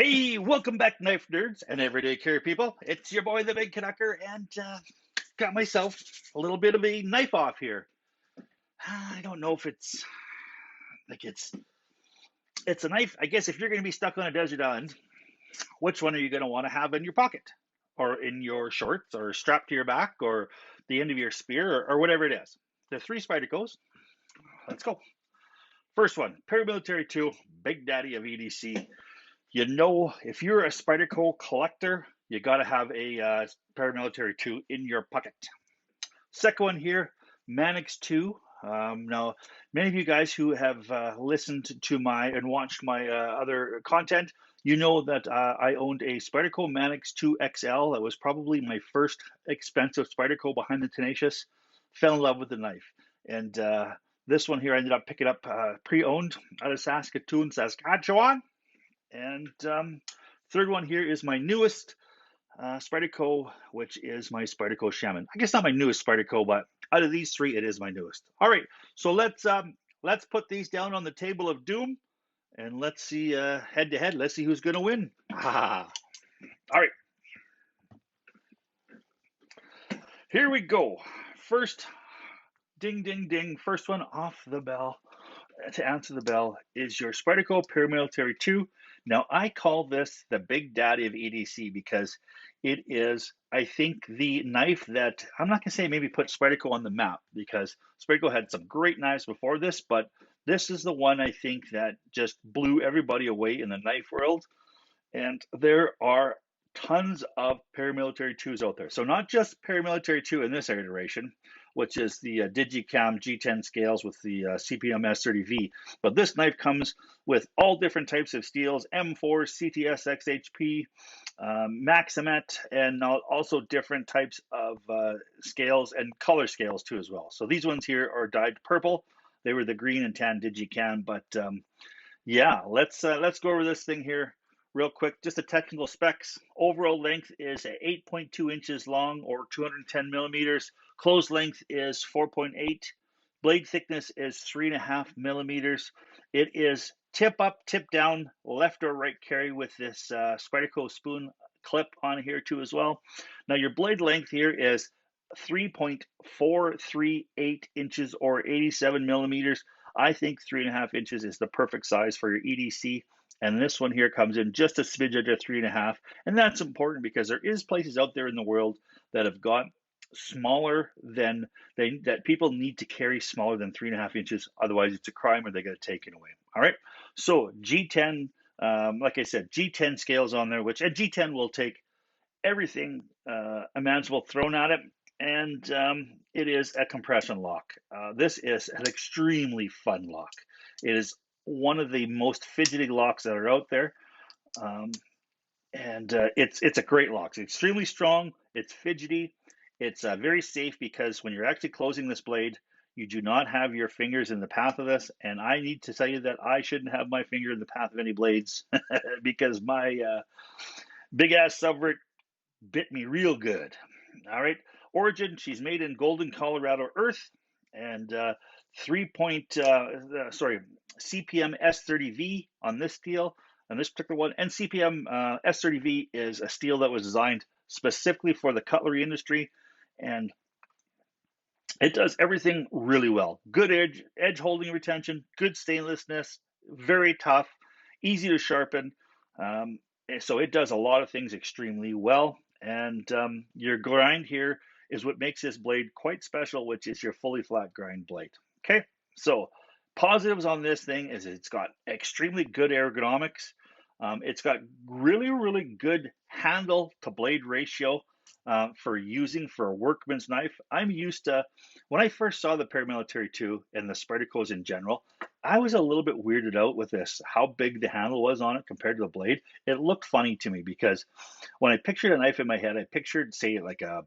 Hey, welcome back, knife nerds and everyday carry people. It's your boy, the Big Canucker, and got myself a little bit of a knife off here. I don't know if it's like it's a knife. I guess if you're going to be stuck on a desert island, which one are you going to want to have in your pocket, or in your shorts, or strapped to your back, or the end of your spear, or whatever it is? The three Spydercos. Let's go. First one, Paramilitary 2, Big Daddy of EDC. You know, if you're a Spyderco collector, you got to have a Paramilitary 2 in your pocket. Second one here, Mannix 2. Now, many of you guys who have listened to my and watched my other content, you know that I owned a Spyderco Mannix 2 XL. That was probably my first expensive Spyderco behind the Tenacious. Fell in love with the knife. And this one here I ended up picking up pre-owned out of Saskatoon, Saskatchewan. And third one here is my newest Spyderco, which is my Spyderco Shaman. I guess not my newest Spyderco, but out of these three, it is my newest. All right, so let's put these down on the table of doom, and let's see head to head. Let's see who's going to win. All right, here we go. First, ding, ding, ding. First one off the bell to answer the bell is your Spyderco Paramilitary 2. Now, I call this the Big Daddy of EDC because it is, I think, the knife that, I'm not going to say maybe put Spyderco on the map, because Spyderco had some great knives before this, but this is the one I think that just blew everybody away in the knife world. And there are tons of Paramilitary 2s out there. So not just Paramilitary 2 in this iteration, which is the Digicam G10 scales with the CPM S30V. But this knife comes with all different types of steels, M4, CTS, XHP, Maximet, and also different types of scales and color scales too as well. So these ones here are dyed purple. They were the green and tan Digicam, but yeah, let's go over this thing here real quick. Just the technical specs. Overall length is 8.2 inches long, or 210 millimeters. Closed length is 4.8. Blade thickness is 3.5 millimeters. It is tip up, tip down, left or right carry with this Spyderco spoon clip on here too as well. Now your blade length here is 3.438 inches, or 87 millimeters. I think 3.5 inches is the perfect size for your EDC. And this one here comes in just a smidge under 3.5. And that's important because there is places out there in the world that have got smaller than that people need to carry smaller than 3.5 inches. Otherwise, it's a crime or they got to take it away. All right. So G10, like I said, G10 scales on there, which a G10 will take everything imaginable thrown at it. And it is a compression lock. This is an extremely fun lock. It is one of the most fidgety locks that are out there. And it's a great lock. It's extremely strong. It's fidgety. It's very safe because when you're actually closing this blade, you do not have your fingers in the path of this. And I need to tell you that I shouldn't have my finger in the path of any blades because my big ass subvert bit me real good. All right. Origin, she's made in Golden, Colorado earth, and CPM S30V on this steel, on this particular one. And CPM S30V is a steel that was designed specifically for the cutlery industry, and it does everything really well. Good edge holding retention, good stainlessness, very tough, easy to sharpen. So it does a lot of things extremely well. And your grind here is what makes this blade quite special, which is your fully flat grind blade. Okay, so positives on this thing is it's got extremely good ergonomics. It's got really, really good handle to blade ratio for using for a workman's knife. I'm used to, when I first saw the Paramilitary 2 and the Spydercos in general, I was a little bit weirded out with this, how big the handle was on it compared to the blade. It looked funny to me because when I pictured a knife in my head, I pictured, say, like a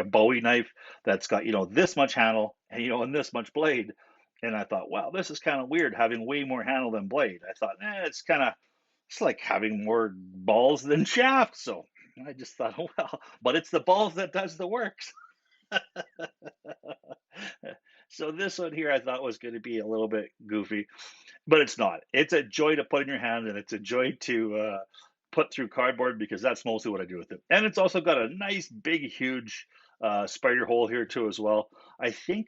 Bowie knife that's got, this much handle and, and this much blade. And I thought, wow, this is kind of weird having way more handle than blade. I thought, it's like having more balls than shaft. So I just thought, oh, well, but it's the balls that does the works. So this one here I thought was going to be a little bit goofy, but it's not. It's a joy to put in your hand, and it's a joy to put through cardboard because that's mostly what I do with it. And it's also got a nice, big, huge spider hole here too as well. I think,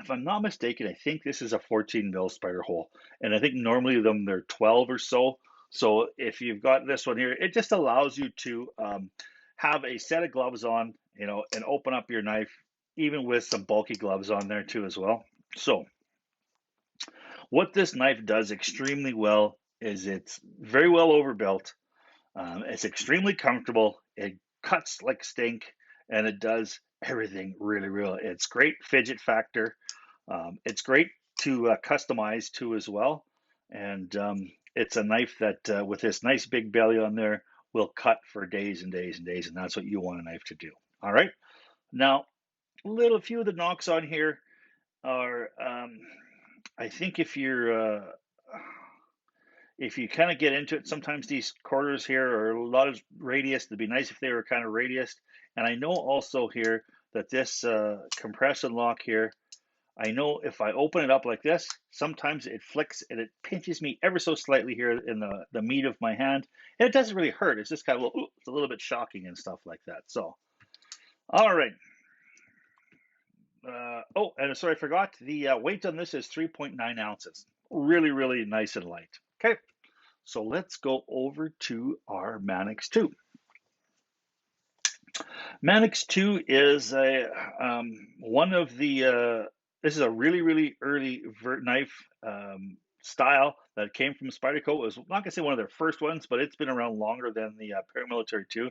if I'm not mistaken, I think this is a 14 mil spider hole, and I think normally they're 12 or so. So if you've got this one here, it just allows you to have a set of gloves on, and open up your knife, even with some bulky gloves on there too as well. So what this knife does extremely well is it's very well overbuilt. It's extremely comfortable. It cuts like stink, and it does everything really, really. It's great fidget factor. It's great to customize too as well. And it's a knife that, with this nice big belly on there, will cut for days and days and days. And that's what you want a knife to do. All right. Now, little few of the knocks on here are, I think if you kind of get into it, sometimes these quarters here are a lot of radius. It'd be nice if they were kind of radiused. And I know also here that this compression lock here, I know if I open it up like this, sometimes it flicks and it pinches me ever so slightly here in the meat of my hand. And it doesn't really hurt. It's just kind of it's a little bit shocking and stuff like that. So, all right. Oh, and sorry, I forgot. The weight on this is 3.9 ounces. Really, really nice and light. Okay. So let's go over to our Mannix 2. Mannix 2 is one of the, this is a really, really early vert knife style that came from Spyderco. It was not going to say one of their first ones, but it's been around longer than the Paramilitary 2.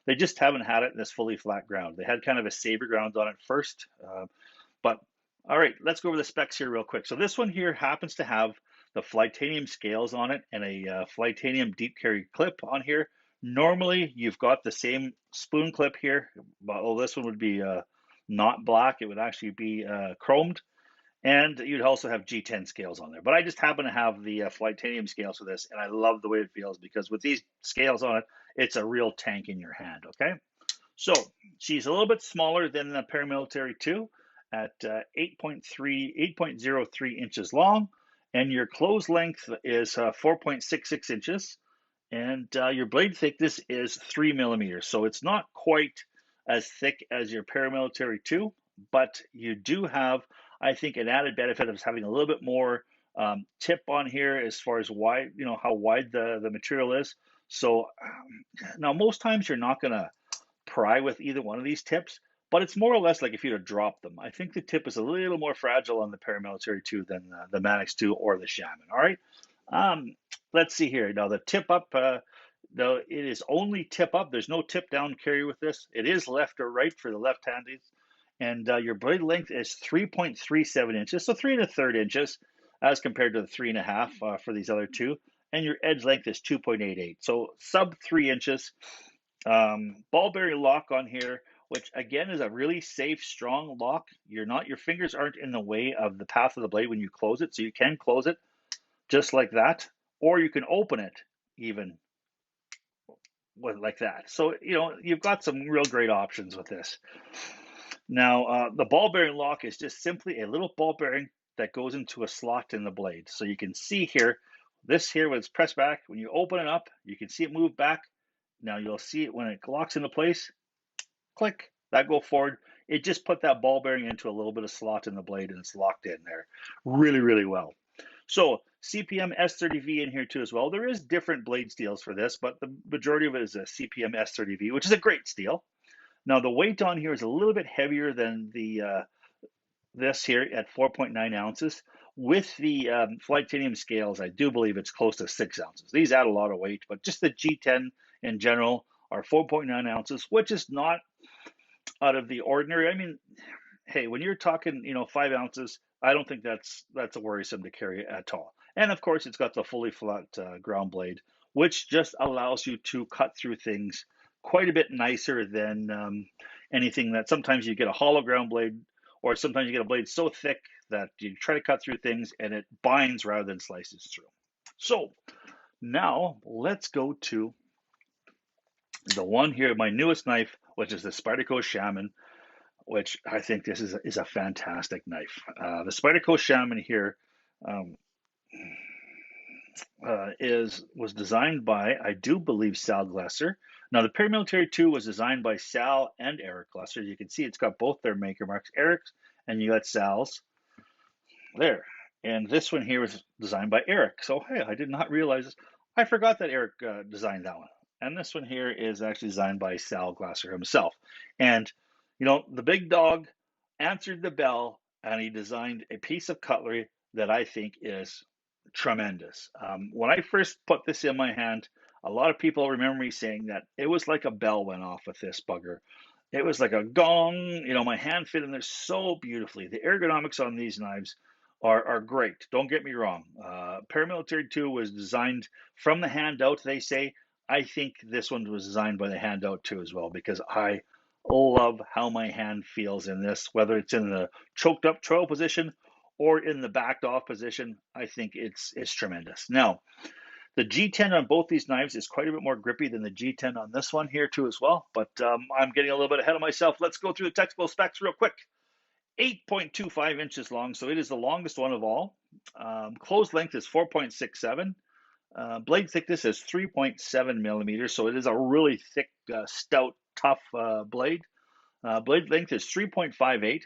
They just haven't had it in this fully flat ground. They had kind of a saber ground on it first. But all right, let's go over the specs here real quick. So this one here happens to have the Flytanium scales on it and a Flytanium deep carry clip on here. Normally, you've got the same spoon clip here, but this one would be not black. It would actually be chromed, and you'd also have G10 scales on there. But I just happen to have the Flytanium scales for this, and I love the way it feels because with these scales on it, it's a real tank in your hand, okay? So she's a little bit smaller than the Paramilitary 2 at 8.03 inches long, and your close length is 4.66 inches, and your blade thickness is 3 millimeters. So it's not quite as thick as your Paramilitary 2, but you do have, I think, an added benefit of having a little bit more tip on here as far as wide, how wide the material is. So now most times you're not going to pry with either one of these tips, but it's more or less like if you'd have dropped them. I think the tip is a little more fragile on the Paramilitary 2 than the Mannix 2 or the Shaman. All right. Let's see here. Now the tip up, though it is only tip up. There's no tip down carry with this. It is left or right for the left-handed. And your blade length is 3.37 inches, so 3 1/3 inches as compared to the 3.5 for these other two. And your edge length is 2.88, so sub 3 inches. Ball bearing lock on here, which again is a really safe, strong lock. Your fingers aren't in the way of the path of the blade when you close it, so you can close it just like that, or you can open it even like that. So you've got some real great options with this. Now the ball bearing lock is just simply a little ball bearing that goes into a slot in the blade. So you can see here, this here when it's pressed back, when you open it up, you can see it move back. Now you'll see it when it locks into place, click, that go forward. It just put that ball bearing into a little bit of slot in the blade and it's locked in there really, really well. So CPM S30V in here too as well. There is different blade steels for this, but the majority of it is a CPM S30V, which is a great steel. Now the weight on here is a little bit heavier than the this here at 4.9 ounces. With the Flytanium scales, I do believe it's close to 6 ounces. These add a lot of weight, but just the G10 in general are 4.9 ounces, which is not out of the ordinary. I mean, hey, when you're talking, 5 ounces, I don't think that's a worrisome to carry at all. And of course, it's got the fully flat ground blade, which just allows you to cut through things quite a bit nicer than anything that sometimes you get a hollow ground blade, or sometimes you get a blade so thick that you try to cut through things and it binds rather than slices through. So now let's go to the one here, my newest knife, which is the Spyderco Shaman, which I think this is a fantastic knife. The Spyderco Shaman here um, was designed by, I do believe, Sal Glesser. Now, the Paramilitary 2 was designed by Sal and Eric Glesser. You can see it's got both their maker marks, Eric's, and you got Sal's there. And this one here was designed by Eric. So, hey, I did not realize this. I forgot that Eric designed that one. And this one here is actually designed by Sal Glasser himself. And, the big dog answered the bell and he designed a piece of cutlery that I think is tremendous. When I first put this in my hand, a lot of people remember me saying that it was like a bell went off with this bugger. It was like a gong. My hand fit in there so beautifully. The ergonomics on these knives are great. Don't get me wrong. Paramilitary 2 was designed from the handout, they say. I think this one was designed by the handout too as well, because I love how my hand feels in this, whether it's in the choked up trail position or in the backed off position. I think it's tremendous. Now, the G10 on both these knives is quite a bit more grippy than the G10 on this one here too as well, but I'm getting a little bit ahead of myself. Let's go through the technical specs real quick. 8.25 inches long, so it is the longest one of all. Closed length is 4.67. Blade thickness is 3.7 millimeters, so it is a really thick, stout, tough blade. Blade length is 3.58.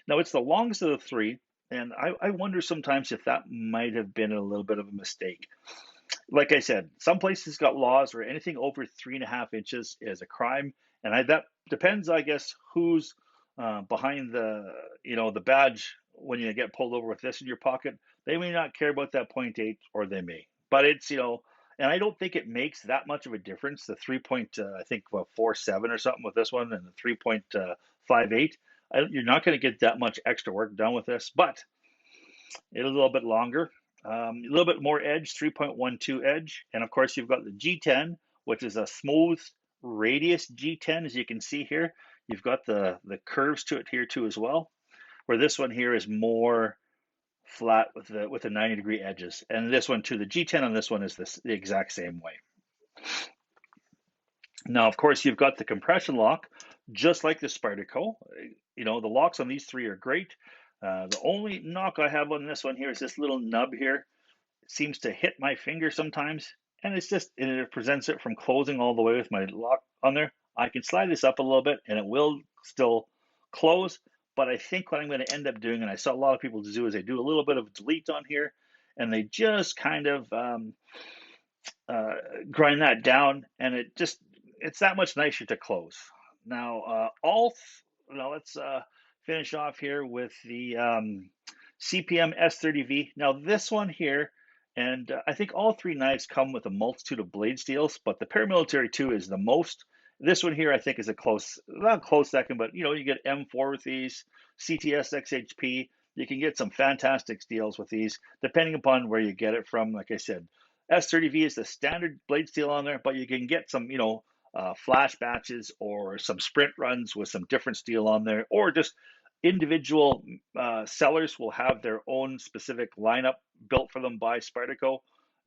Now, it's the longest of the three, and I wonder sometimes if that might have been a little bit of a mistake. Like I said, some places got laws where anything over 3.5 inches is a crime, and that depends, I guess, who's behind the badge when you get pulled over with this in your pocket. They may not care about that 0.8, or they may. But it's, and I don't think it makes that much of a difference. The 3.47 or something with this one, and the 3.58. You're not going to get that much extra work done with this, but it's a little bit longer. A little bit more edge, 3.12 edge. And of course, you've got the G10, which is a smooth radius G10, as you can see here. You've got the curves to it here too as well, where this one here is more flat with the 90-degree edges. And this one too, the G10 on this one is the exact same way. Now, of course, you've got the compression lock, just like the Spyderco. The locks on these three are great. The only knock I have on this one here is this little nub here. It seems to hit my finger sometimes, and it prevents it from closing all the way with my lock on there. I can slide this up a little bit, and it will still close, but I think what I'm going to end up doing, and I saw a lot of people do, is they do a little bit of delete on here, and they just kind of grind that down, and it's that much nicer to close. Now, let's finish off here with the CPM S30V. Now, this one here, and I think all three knives come with a multitude of blade steels, but the Paramilitary 2 is the most. This one here, I think, is not close second, but you get M4 with these, CTS XHP. You can get some fantastic steels with these, depending upon where you get it from. Like I said, S30V is the standard blade steel on there, but you can get some, flash batches or some sprint runs with some different steel on there, or just individual sellers will have their own specific lineup built for them by Spyderco.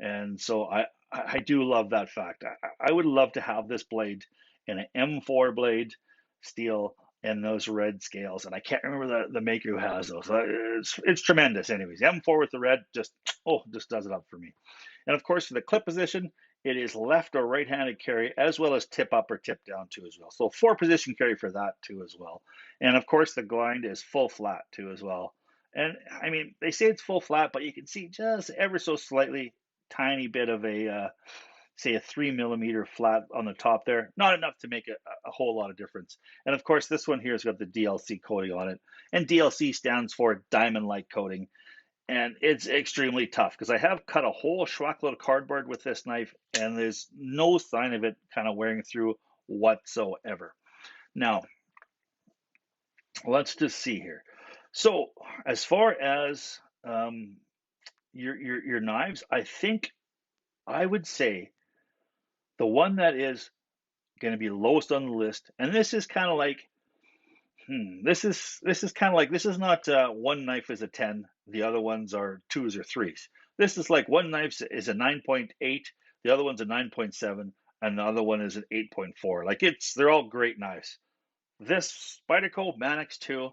And so I do love that fact. I would love to have this blade in an M4 blade steel and those red scales. And I can't remember the maker who has those. It's tremendous. Anyways, M4 with the red just does it up for me. And of course, for the clip position, it is left or right-handed carry, as well as tip up or tip down too as well. So 4-position carry for that too as well. And of course, the grind is full flat too as well. And I mean, they say it's full flat, but you can see just ever so slightly, tiny bit of say a 3 millimeter flat on the top there. Not enough to make a whole lot of difference. And of course, this one here has got the DLC coating on it. And DLC stands for diamond-like coating. And it's extremely tough, because I have cut a whole schwackload of cardboard with this knife, and there's no sign of it kind of wearing through whatsoever. Now, let's just see here. So, as far as your knives, I think I would say the one that is going to be lowest on the list, and this is kind of like, this is not one knife is a 10, the other ones are 2s or 3s. This is like one knife is a 9.8, the other one's a 9.7, and the other one is an 8.4. Like they're all great knives. this Spyderco Manix 2,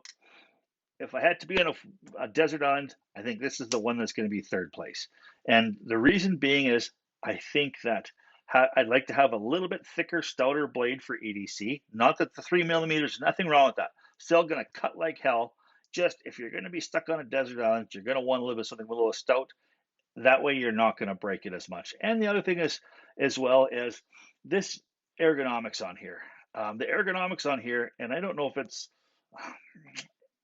if I had to be on a desert island, I think this is the one that's going to be third place. And the reason being is I think that I'd like to have a little bit thicker, stouter blade for EDC. Not that the 3 millimeters, nothing wrong with that. Still going to cut like hell. Just if you're going to be stuck on a desert island, you're going to want a little bit something a little stout. That way you're not going to break it as much. And the other thing is, as well, is this ergonomics on here. The ergonomics on here, and I don't know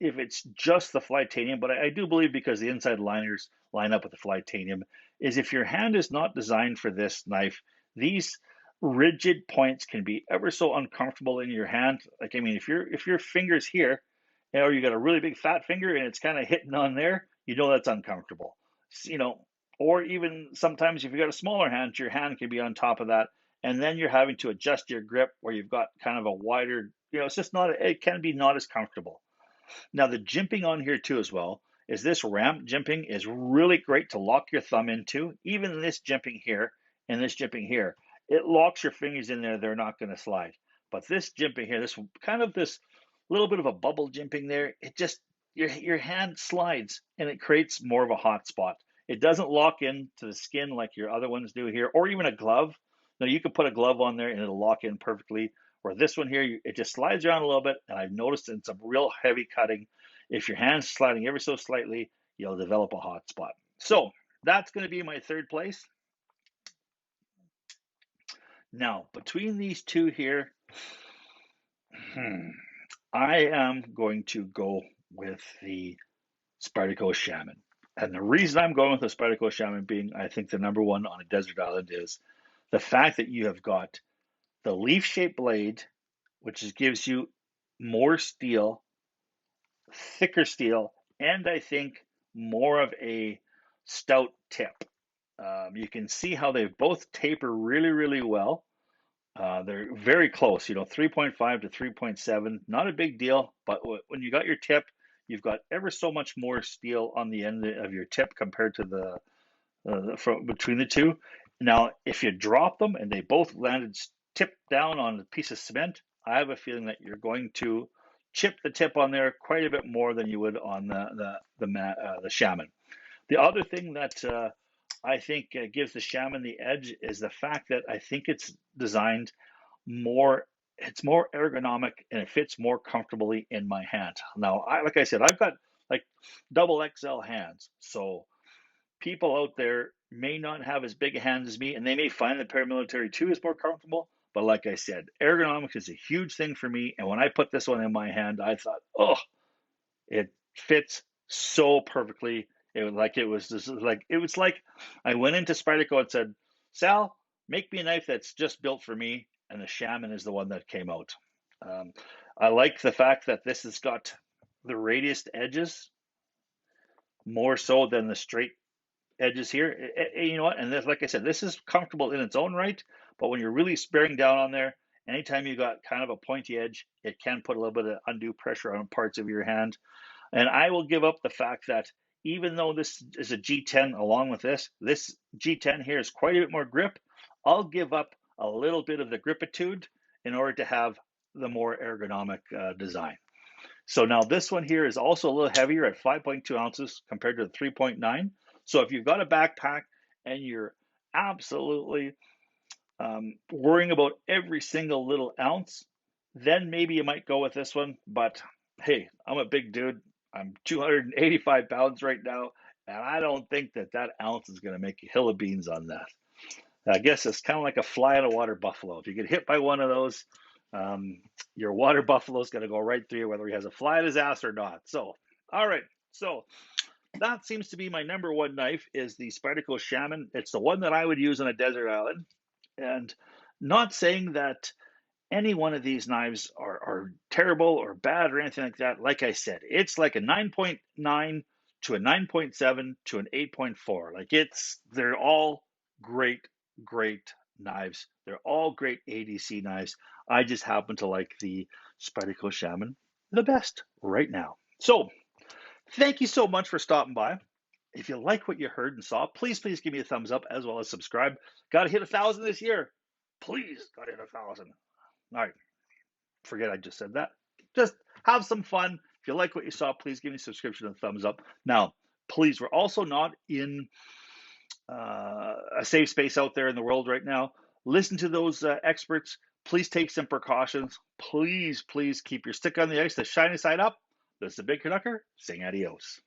if it's just the Flytanium, but I do believe because the inside liners line up with the Flytanium, is if your hand is not designed for this knife, these rigid points can be ever so uncomfortable in your hand. Like, I mean, if your finger's here, or you got a really big fat finger and it's kind of hitting on there, you know that's uncomfortable. You know, or even sometimes if you got a smaller hand, your hand can be on top of that, and then you're having to adjust your grip where you've got kind of a wider, it's just not, it can be not as comfortable. Now, the jimping on here too as well is this ramp jimping is really great to lock your thumb into. Even this jimping here and this jimping here, it locks your fingers in there. They're not going to slide. But this jimping here, this little bit of a bubble jimping there, it just, your hand slides and it creates more of a hot spot. It doesn't lock into the skin like your other ones do here, or even a glove. Now, you can put a glove on there and it'll lock in perfectly. Where this one here, it just slides around a little bit, and I've noticed in some real heavy cutting, if your hand's sliding ever so slightly, you'll develop a hot spot. So that's going to be my third place. Now, between these two here, I am going to go with the Spyderco Shaman. And the reason I'm going with the Spyderco Shaman being, I think, the number one on a desert island is the fact that you have got the leaf-shaped blade, which gives you more steel, thicker steel, and I think more of a stout tip. You can see how they both taper really, really well. They're very close, 3.5 to 3.7, not a big deal, but when you got your tip, you've got ever so much more steel on the end of your tip compared to between the two. Now, if you drop them and they both landed tip down on a piece of cement, I have a feeling that you're going to chip the tip on there quite a bit more than you would on the Shaman. The other thing that I think gives the Shaman the edge is the fact that I think it's designed more. It's more ergonomic and it fits more comfortably in my hand. Now, like I said, I've got like double XL hands, so people out there may not have as big a hands as me, and they may find the paramilitary 2 is more comfortable. But like I said, ergonomics is a huge thing for me. And when I put this one in my hand, I thought, oh, it fits so perfectly. It was like I went into Spyderco and said, Sal, make me a knife that's just built for me. And the Shaman is the one that came out. I like the fact that this has got the radiused edges more so than the straight edges here. You know what? And this, like I said, this is comfortable in its own right, but when you're really bearing down on there, anytime you got kind of a pointy edge, it can put a little bit of undue pressure on parts of your hand. And I will give up the fact that even though this is a G10 along with this G10 here is quite a bit more grip. I'll give up a little bit of the gripitude in order to have the more ergonomic design. So now this one here is also a little heavier at 5.2 ounces compared to the 3.9. So if you've got a backpack and you're absolutely worrying about every single little ounce, then maybe you might go with this one. But hey, I'm a big dude. I'm 285 pounds right now, and I don't think that ounce is going to make a hill of beans on that. I guess it's kind of like a fly in a water buffalo. If you get hit by one of those, your water buffalo is going to go right through you, whether he has a fly in his ass or not. So, all right. So that seems to be my number one knife is the Spyderco Shaman. It's the one that I would use on a desert island. And not saying that any one of these knives are terrible or bad or anything like that. Like I said, it's like a 9.9 to a 9.7 to an 8.4. They're all great knives. They're all great EDC knives. I just happen to like the Spyderco Shaman the best right now. So thank you so much for stopping by. If you like what you heard and saw, please give me a thumbs up as well as subscribe. Got to hit 1,000 this year. Please, got to hit 1,000. All right. Forget I just said that. just have some fun. If you like what you saw, please give me a subscription and a thumbs up. Now, please, we're also not in a safe space out there in the world right now. Listen to those experts. Please take some precautions. Please, please keep your stick on the ice, the shiny side up. This is the Big Canucker saying adios.